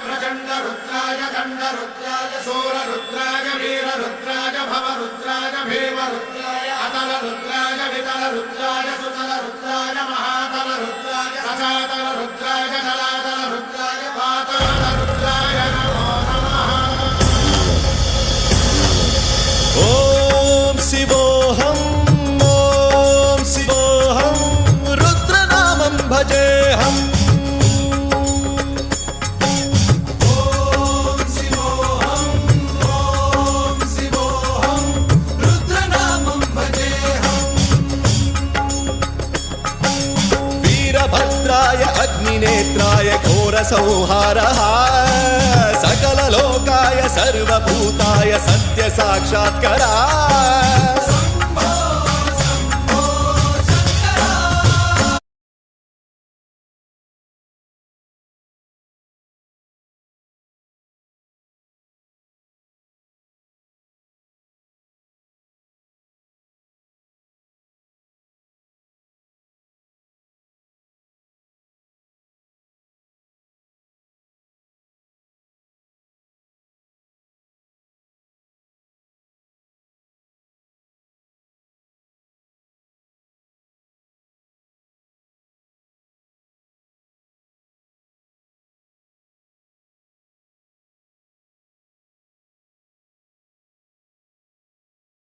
प्रचंड रुद्राय दंड रुद्राय सूर रुद्राय वीर रुद्राय भव रुद्राय भीम रुद्राय अतल रुद्राय वितल रुद्राय सुतल रुद्राय महातल रुद्राय रसातल रुद्राय जलातल रुद्राय पातल रुद्राय नमो नमः। ओम शिवोऽहम् ओम शिवोऽहम् रुद्रनामं भजेऽहम्। वीरभद्राय अग्निनेत्राय घोरसंहारः सकललोकाय सर्वभूताय सत्यसाक्षात्करः।